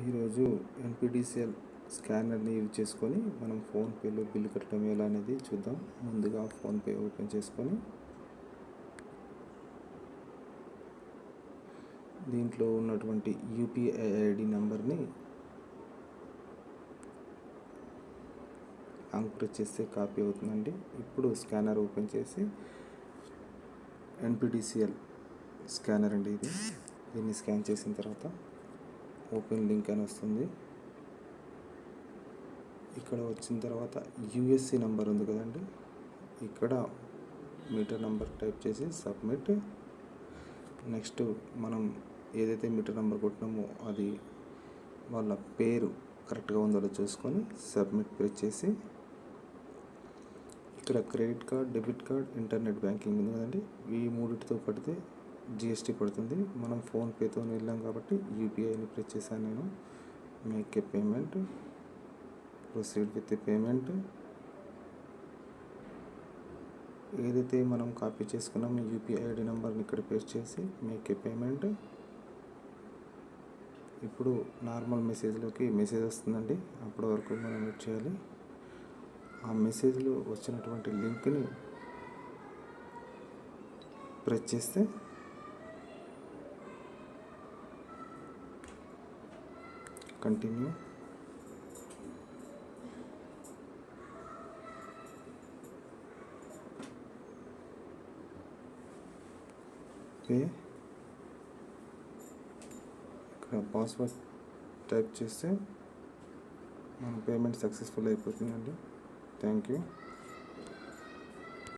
ఈరోజు NPDCL స్కానర్ని use చేసుకొని మనం ఫోన్పేలో బిల్లు కట్టడం ఎలా అనేది చూద్దాం. ముందుగా ఫోన్పే ఓపెన్ చేసుకొని దీంట్లో ఉన్నటువంటి యూపీఐ ఐడి నెంబర్ని ప్రెస్ చేస్తే కాపీ అవుతుందండి. ఇప్పుడు స్కానర్ ఓపెన్ చేసి ఎన్పిడిసిఎల్ స్కానర్ అండి ఇది. దీన్ని స్కాన్ చేసిన తర్వాత ఓపెన్ లింక్ అని వస్తుంది. ఇక్కడ వచ్చిన తర్వాత యూఎస్సి నెంబర్ ఉంది కదండి, ఇక్కడ మీటర్ నెంబర్ టైప్ చేసి సబ్మిట్. నెక్స్ట్ మనం ఏదైతే మీటర్ నెంబర్ కొట్టినామో అది వాళ్ళ పేరు కరెక్ట్గా ఉందో చూసుకొని సబ్మిట్ ప్రెస్ చేసి ఇక్కడ credit card, debit card, internet banking ఉంది కదండి, ఈ మూడింటితో పడితే జిఎస్టీ పడుతుంది. మనం ఫోన్పేతో వెళ్ళాం కాబట్టి యూపీఐని ప్రెస్ చేశాను నేను. Make a payment, proceed with a payment. ఏదైతే మనం కాపీ చేసుకున్నామో యూపీఐ ఐడి నెంబర్ని ఇక్కడ పేస్ట్ చేసి మేక్ ఏ పేమెంట్. ఇప్పుడు నార్మల్ మెసేజ్లోకి మెసేజ్ వస్తుందండి, అప్పటి వరకు మనం వెయిట్ చేయాలి. ఆ మెసేజ్లో వచ్చినటువంటి లింక్ని ప్రెస్ చేస్తే కంటిన్యూ, పే. ఇక్కడ పాస్వర్డ్ టైప్ చేస్తే మన పేమెంట్ సక్సెస్ఫుల్ అయిపోతుందండి. Thank you.